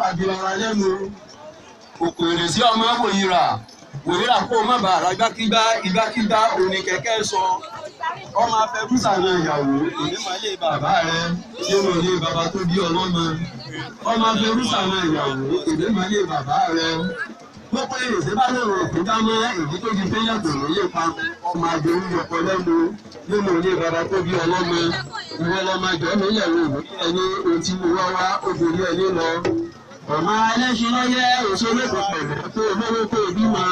pàdé ọ̀rọ̀ lẹ́nu òkèèrè sí ọmọ wòyíra kó má bàa rà igbákígbá òní kẹ̀kẹ́ sọ ọmọ afẹ́kúsà náà ìyàwó èmi máa lé bàbá rẹ nínú ilé bàbá tó bí ọlọ́mọ ọmọ afẹ́kúsà náà ìyàwó èmi máa lé bàbá rẹ pé èsì bá lòrò òkú dámọ́ èyí tó di péyà tó lóye pa ọmọ àgbèrú yọpọ lẹ́nu nínú ilé bàbá tó bí ọlọ́mọ ìwọ lọmọ àjọ mi lẹ̀rọ ẹni ohun tí mo wá wá obìnrin ẹni lọ ọmọ alẹ́sìn lọ́yẹ́ òṣèlókò pẹ̀lẹ́ tó olówó tó bímọ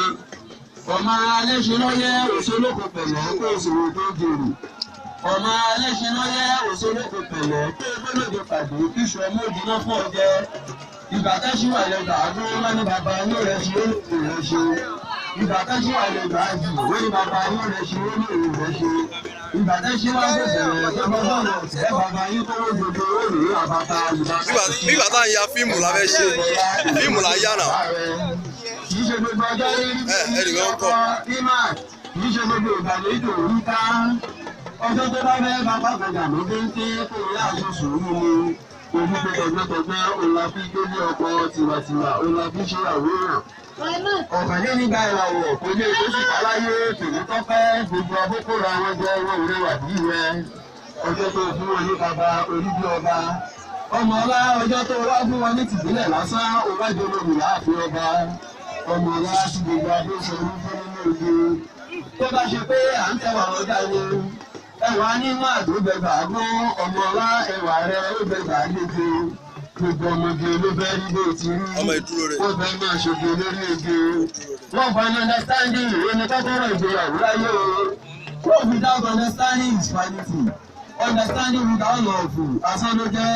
ọmọ alẹ́sìn lọ́yẹ́ òṣèlókò pẹ̀lẹ́ tó òṣèlú tó jèrè ọmọ alẹ́sìn lọ́yẹ́ òṣèlókò pẹ̀lẹ́ tó gbólóde pàdé kíṣù ọmọ òdìná fún ọjẹ ìgbà tẹ́síwà lẹ́gbà àdúró wọn ní bàbá inú rẹ̀ ṣe ó ní òun rẹ̀ ṣe ìgbà tẹ́síwà lẹ́gbà àjù wọ́n ní bàbá inú rẹ̀ ṣe ó ní òun rẹ̀ ṣe ìgbà tẹ́síwà lẹ́gbà ọ̀tẹ́gbọ́dọ̀nà ọ̀tẹ́ bàbá yín tó lóde tó ó rèé àbáta nígbà tá à ń ya fíìmù la fẹ́ ṣe fíìmù la yá náà. kì í ṣe gbogbo ọjọ́ ẹnìkan kọ́. kì í ṣe gbogbo ìgbàlejò ìdòwú ká ọjọ́ tó bá fẹ́ bàbá gbọ̀ngàn ló dé ń ké kó o yá aṣọ sùúrù mu ojú pé tọgbẹ́tọgbẹ́ òǹlàfí gbélé ọkọ tiwàtiwà òǹlàfí ṣe àwòrán. ọ̀kànlẹ́ nígbà ìràwọ̀ kò lè tó sì káláyé tèmi tọ́pẹ́ gbogbo abókòrò àwọn ọjọ́ owó òré wà bí rẹ ọjọ́ tó fún wọn ní bàbá oníbí ọba ọmọ ọlá ọjọ́ tó wá fún wọn ní tìbílẹ̀ lásán òwájú olórí láàfin ọba ọmọ ọlá tí gbogbo adé sọ ní fún nínú oge tó bá ṣe pé à ń tẹwà ọjà ni ẹwà nínú àdóbẹgbà gbọ́n ọmọ ọlá ẹwà rẹ ó bẹgbà léde gbogbo ọmọge ló bẹ rí bó ti rí ó bẹ máa ṣoge lórí ege wọn fa ní understanding ẹni kọ́kọ́rọ́ ìgbéyàwó láyé o love without understanding is vanity understanding without love asán ló jẹ́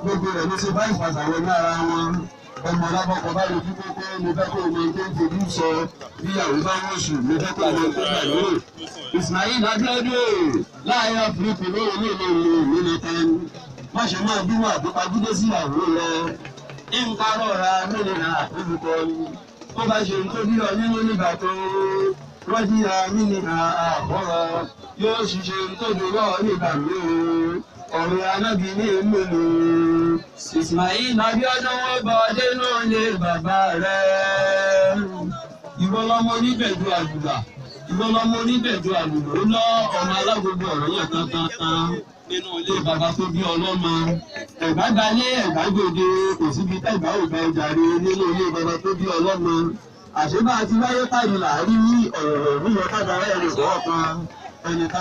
gbogbo rẹ̀ ló ṣe bá ìfàsàwọ̀ ní ara wọn ọmọ alábọ̀kọ̀ bá lè fi kókó mo fẹ́ kó o mọ tó ń fojú sọ bíyàwó bá wọ́n sùn mo fẹ́ kó o mọ tó gbà lóò Ismail Abiodun láàrin áfíríkì lóòrùn ní ìlú ìlú tán má ṣe máa bíwà tó pagídé sí ìyàwó rẹ nǹkan rọra mẹ́lẹ̀ra olùkọ́ ni tó bá ṣe tó bí ọ nínú nígbà tó rọ́jìra mẹ́lẹ̀ra àbọ̀rọ̀ yóò ṣiṣẹ́ tó dúró nígbà mìíràn ọ̀rọ̀ anábì ní ìmúlò Ismail Abiodun wọ́n bọ̀ dénú lé bàbá rẹ̀ ìwọ lọmọ oníbẹ̀dù àgùdà ìwọ lọmọ oníbẹ̀dù àgùdà ó lọ ọmọ alágbogbo ọ̀rọ̀ yẹn kankan nínú ilé bàbá tó bí ọlọ́mọ ẹ̀gbá gbalé ẹ̀gbá gbòde kò síbi tẹ̀gbá ògbà ìjàre nínú ilé bàbá tó bí ọlọ́mọ àṣebá àti wáyé pàdé làárí ọ̀rọ̀ nílò kájà rẹ̀ lè bọ́ ọ̀kan ẹnìkan.